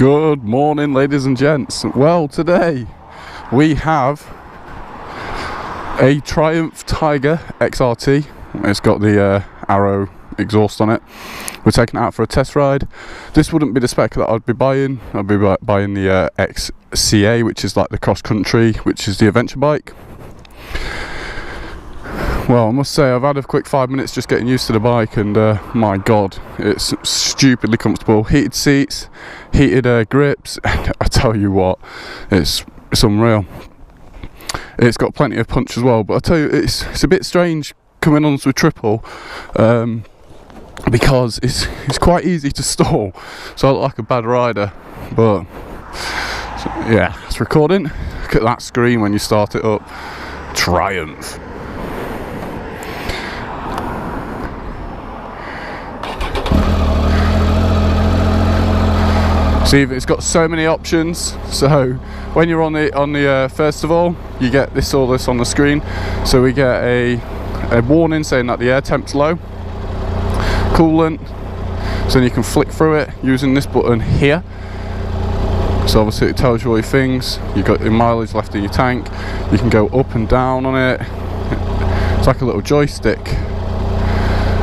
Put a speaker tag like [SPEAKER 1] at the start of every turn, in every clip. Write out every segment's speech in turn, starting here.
[SPEAKER 1] Good morning, ladies and gents. Well, today we have a Triumph Tiger XRT. It's got the Arrow exhaust on it. We're taking it out for a test ride. This wouldn't be the spec that I'd be buying. I'd be buying the XCA, which is like the cross country, which is the adventure bike. Well, I must say I've had a quick 5 minutes just getting used to the bike, and my god, it's stupidly comfortable. Heated seats, heated grips, and I tell you what, it's unreal. It's got plenty of punch as well, but I tell you, it's a bit strange coming onto a triple, because it's quite easy to stall, so I look like a bad rider. But so, yeah, it's recording. Look at that screen when you start it up. Triumph. See, it's got so many options. So when you're on the first of all, you get all this on the screen. So we get a warning saying that the air temp's low, coolant. So then you can flick through it using this button here. So obviously it tells you all your things. You've got your mileage left in your tank. You can go up and down on it. It's like a little joystick.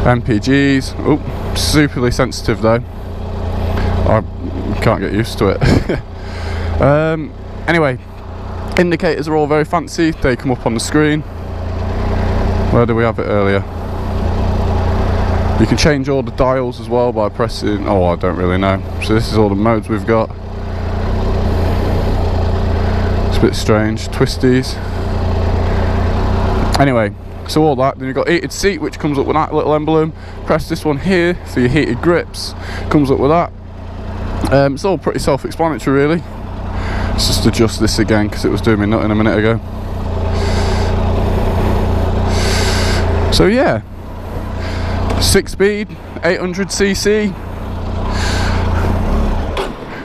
[SPEAKER 1] MPGs. Oh, superly sensitive though. I can't get used to it. Anyway, indicators are all very fancy. They come up on the screen. Where do we have it earlier? You can change all the dials as well by pressing, oh, I don't really know. So this is all the modes we've got. It's a bit strange. Twisties. Anyway, so all that. Then you've got heated seat, which comes up with that little emblem. Press this one here for your heated grips. Comes up with that. It's all pretty self-explanatory really. Let's just adjust this again because it was doing me nothing a minute ago. So yeah, 6-speed, 800cc,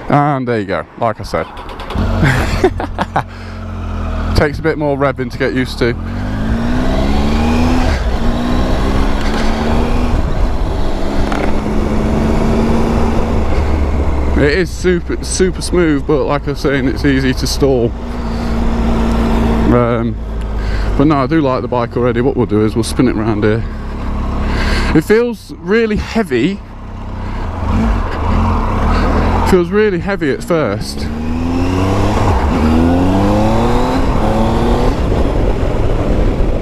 [SPEAKER 1] and there you go. Like I said, takes a bit more revving to get used to. It is super smooth, but like I was saying, it's easy to stall. But no, I do like the bike already. What we'll do is we'll spin it around here. It feels really heavy. Feels really heavy at first.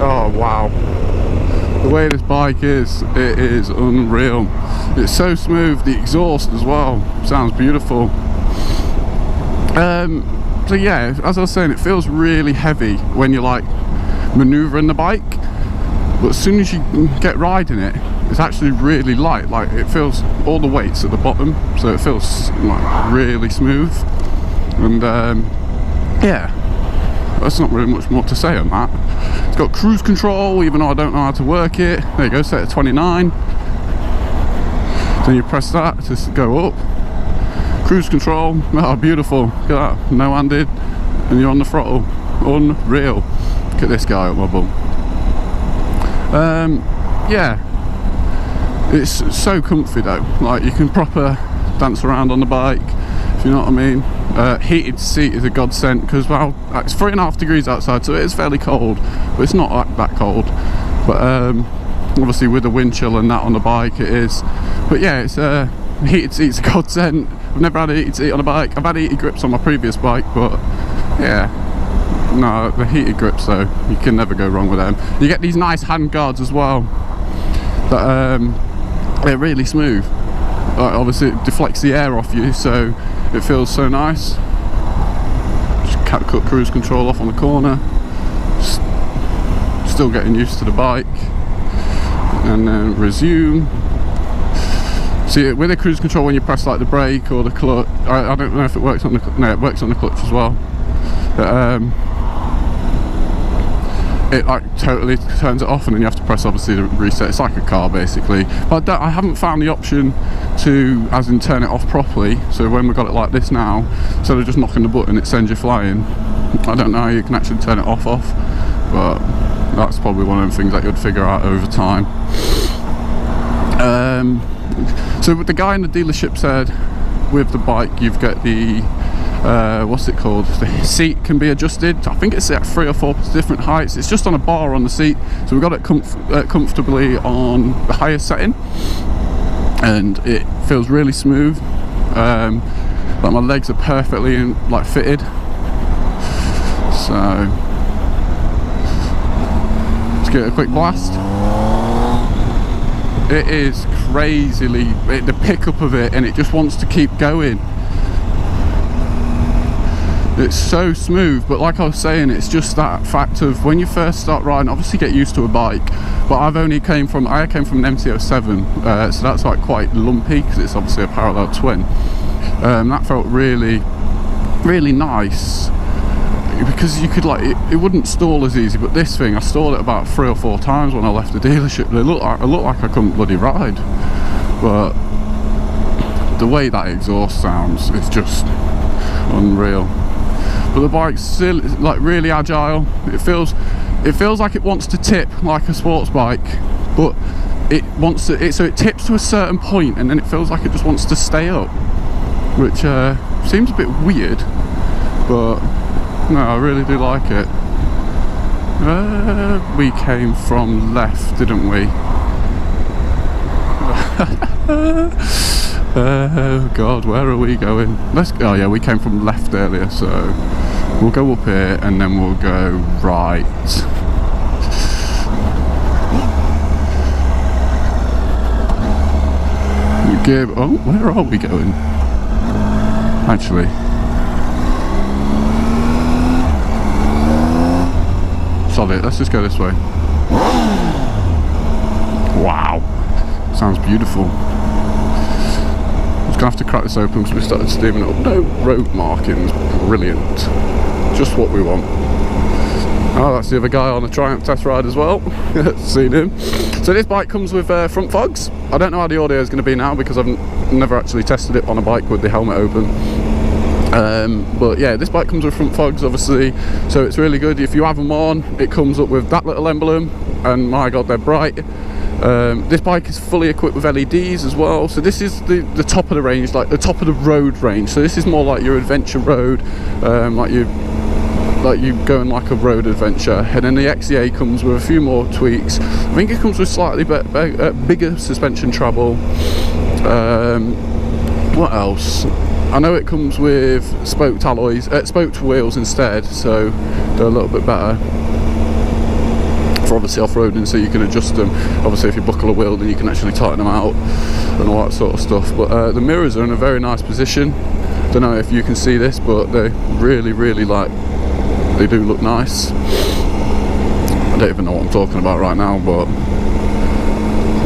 [SPEAKER 1] Oh wow. The way this bike is, it is unreal. It's so smooth, the exhaust as well, sounds beautiful. So yeah, as I was saying, it feels really heavy when you're like manoeuvring the bike, but as soon as you get riding it, it's actually really light. Like it feels, all the weight's at the bottom, so it feels like really smooth. And yeah, that's not really much more to say on that. It's got cruise control, even though I don't know how to work it. There you go, set at 29. Then you press that to go up. Cruise control, oh beautiful. Look at that, no-handed, and you're on the throttle. Unreal. Look at this guy up my bum. Yeah, it's so comfy though. Like you can proper dance around on the bike, if you know what I mean. Heated seat is a godsend because, well, it's 3.5 degrees outside, so it is fairly cold, but it's not like that cold. But obviously with the wind chill and that on the bike it is. But yeah, it's heated seat's a godsend. I've never had a heated seat on a bike. I've had heated grips on my previous bike, but yeah, no, the heated grips though, you can never go wrong with them. You get these nice hand guards as well that they're really smooth. Obviously it deflects the air off you, so it feels so nice. Just cut cruise control off on the corner. Still getting used to the bike. And then resume. See, with the cruise control, when you press like the brake or the clutch, I don't know if it works on the, no, it works on the clutch as well. But, it like totally turns it off, and then you have to press obviously the reset. It's like a car basically. But I haven't found the option to, as in, turn it off properly. So when we've got it like this now, instead of just knocking the button, it sends you flying. I don't know how you can actually turn it off, but that's probably one of the things that you'd figure out over time. So the guy in the dealership said with the bike you've got the what's it called, the seat can be adjusted. I think it's at 3 or 4 different heights. It's just on a bar on the seat, so we've got it comfortably on the highest setting, and it feels really smooth. Like my legs are perfectly like fitted, so let's give it a quick blast. It is crazily, the pickup of it, and it just wants to keep going. It's so smooth, but like I was saying, it's just that fact of when you first start riding, obviously get used to a bike, but I came from an MT-07, so that's like quite lumpy because it's obviously a parallel twin. That felt really, really nice, because you could like, it wouldn't stall as easy, but this thing, I stalled it about 3 or 4 times when I left the dealership. It looked like I couldn't bloody ride, but the way that exhaust sounds is just unreal. But the bike's still like really agile. It feels like it wants to tip like a sports bike, but it wants to, so it tips to a certain point and then it feels like it just wants to stay up, which seems a bit weird, but no, I really do like it. We came from left, didn't we? Oh god, where are we going? Oh yeah, we came from left earlier, so we'll go up here and then we'll go right. Oh, where are we going? Actually, solid, let's just go this way. Wow, sounds beautiful. I'm gonna have to crack this open because we started steaming it up. No road markings, brilliant, just what we want. Oh, that's the other guy on a Triumph test ride as well. Seen him. So this bike comes with front fogs. I don't know how the audio is going to be now because I've never actually tested it on a bike with the helmet open. But yeah, this bike comes with front fogs obviously, so it's really good. If you have them on, it comes up with that little emblem, and my god, they're bright. This bike is fully equipped with LEDs as well, so this is the top of the range, like the top of the road range. So this is more like your adventure road, like you going like a road adventure. And then the XEA comes with a few more tweaks. I think it comes with slightly bigger suspension travel. What else? I know it comes with spoked alloys, spoked wheels instead, so they're a little bit better for obviously off-roading, so you can adjust them. Obviously if you buckle a wheel then you can actually tighten them out and all that sort of stuff. But the mirrors are in a very nice position. Don't know if you can see this, but they really like, they do look nice. I don't even know what I'm talking about right now, but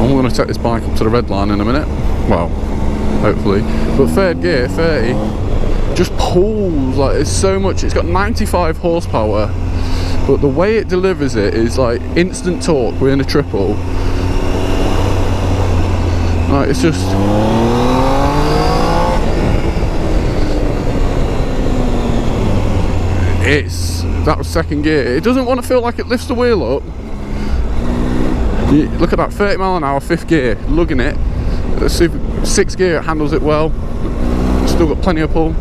[SPEAKER 1] I'm going to take this bike up to the red line in a minute, well, hopefully. But third gear, 30, just pulls, like it's so much. It's got 95 horsepower, but the way it delivers it is like instant torque within a triple. Like it's just, that was second gear. It doesn't want to feel like it lifts the wheel up. Look at that, 30 mile an hour, 5th gear, lugging it. 6th gear, it handles it well. Still got plenty of pull.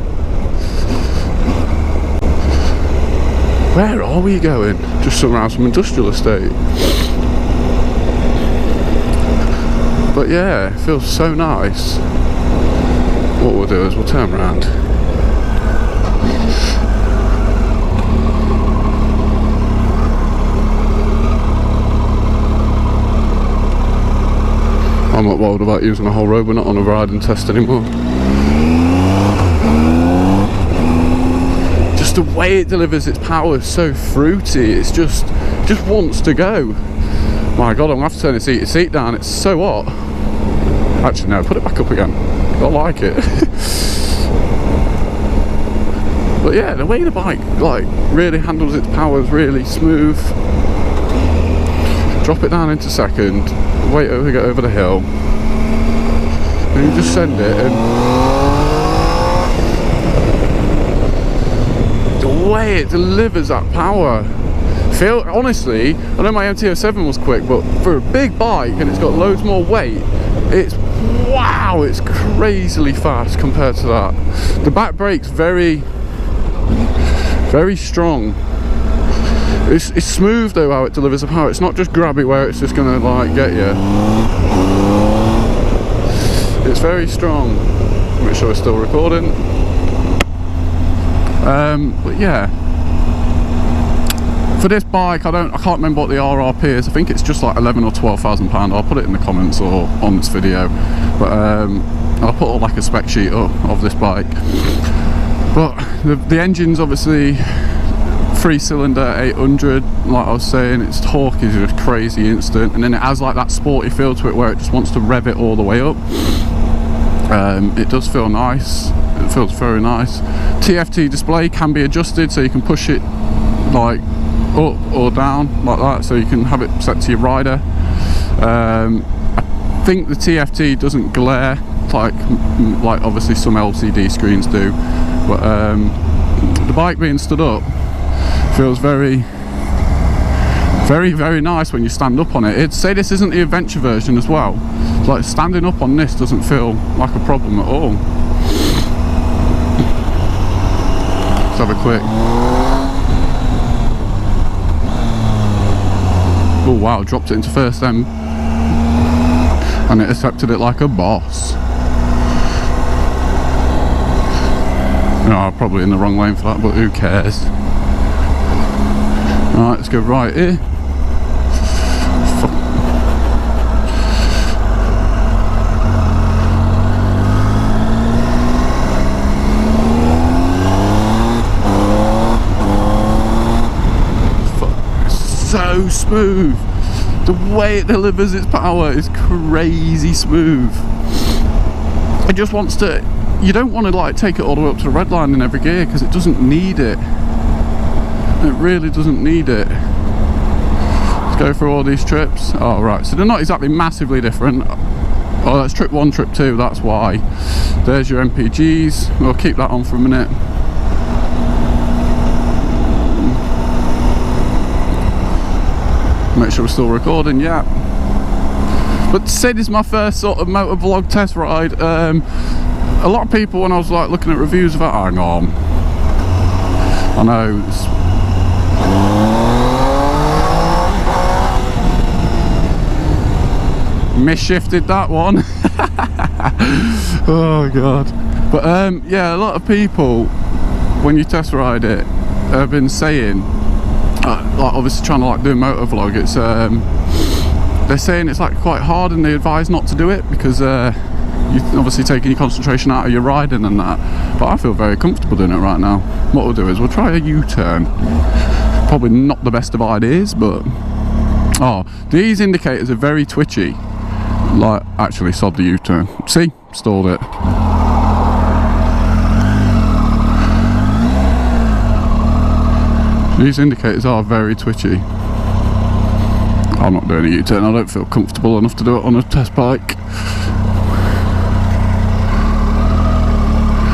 [SPEAKER 1] Where are we going? Just around some industrial estate. But yeah, it feels so nice. What we'll do is we'll turn around. I'm not worried about using a whole road, we're not on a riding test anymore. Just the way it delivers its power is so fruity, it just wants to go. My god, I'm going to have to turn this heated seat down, it's so hot. Actually no, put it back up again, I like it. But yeah, the way the bike like really handles its power is really smooth. Drop it down into second, wait over to get over the hill, and you just send it, and the way it delivers that power, honestly, I know my MT-07 was quick, but for a big bike and it's got loads more weight, it's wow, it's crazily fast compared to that. The back brake's very strong. It's smooth though how it delivers the power. It's not just grabby where it's just gonna like get you. It's very strong. Make sure we're still recording. But yeah, for this bike, I can't remember what the RRP is. I think it's just like 11 or 12,000 pound. I'll put it in the comments or on this video. But I'll put like a spec sheet up of this bike. But the engine's obviously 3-cylinder 800. Like I was saying, its torque is just crazy instant, and then it has like that sporty feel to it where it just wants to rev it all the way up. It does feel nice. It feels very nice. TFT display can be adjusted, so you can push it like up or down like that, so you can have it set to your rider. I think the TFT doesn't glare like obviously some LCD screens do, but the bike being stood up feels very nice when you stand up on it. It'd say this isn't the adventure version as well. Like standing up on this doesn't feel like a problem at all. Let's have a quick. Oh wow, dropped it into first M and it accepted it like a boss. No, I'm probably in the wrong lane for that, but who cares? Alright, let's go right here. So smooth. The way it delivers its power is crazy smooth. It just wants to, you don't want to like take it all the way up to the red line in every gear because it doesn't need it. It really doesn't need it. Let's go through all these trips. Oh right, so they're not exactly massively different. Oh, that's trip 1, trip 2, that's why. There's your MPGs. We'll keep that on for a minute. Make sure we're still recording, yeah. But to say this is my first sort of motovlog test ride, a lot of people when I was like looking at reviews of it, hang on, I know misshifted that one. Oh god. But yeah, a lot of people when you test ride it have been saying like obviously trying to like do a motovlog, it's they're saying it's like quite hard and they advise not to do it because you're obviously taking your concentration out of your riding and that. But I feel very comfortable doing it right now. What we'll do is we'll try a U-turn. Probably not the best of ideas, but oh, these indicators are very twitchy. Like actually sod the U-turn. See, stalled it. These indicators are very twitchy. I'm not doing a U-turn, I don't feel comfortable enough to do it on a test bike.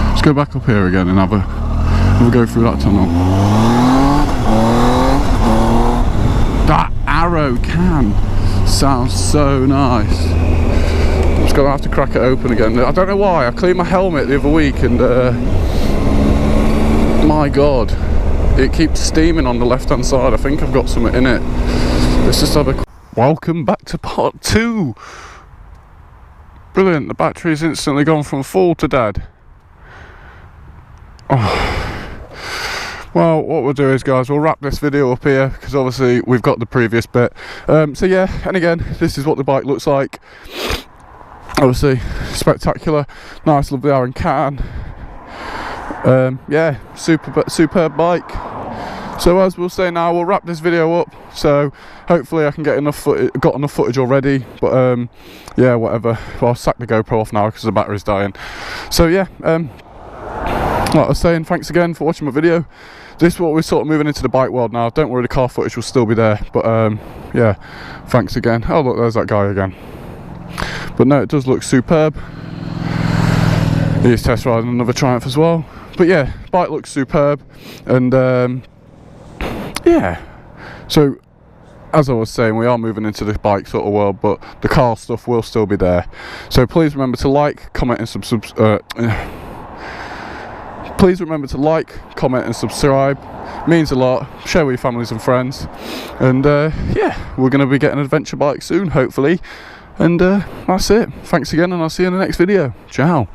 [SPEAKER 1] Let's go back up here again and have a go through that tunnel. That arrow can sounds so nice. I'm just gonna have to crack it open again. I don't know why, I cleaned my helmet the other week and my god, it keeps steaming on the left hand side. I think I've got something in it. Let's just have a... Welcome back to part 2. Brilliant, the battery's instantly gone from full to dead. Oh. Well, what we'll do is guys, we'll wrap this video up here because obviously we've got the previous bit. So yeah, and again, this is what the bike looks like. Obviously spectacular, nice lovely iron can. Yeah, superb bike. So as we'll say now, we'll wrap this video up. So hopefully I can get enough got enough footage already. But yeah, whatever. Well, I'll sack the GoPro off now because the battery's dying. So yeah, like I was saying, thanks again for watching my video. This is what we're sort of moving into the bike world now. Don't worry, the car footage will still be there. But yeah, thanks again. Oh look, there's that guy again. But no, it does look superb. He's test riding another Triumph as well. But yeah, bike looks superb, and yeah, so as I was saying, we are moving into the bike sort of world, but the car stuff will still be there. So please remember to like, comment and please remember to like, comment and subscribe. It means a lot. Share with your families and friends. And yeah, we're going to be getting an adventure bike soon, hopefully. And that's it. Thanks again, and I'll see you in the next video. Ciao.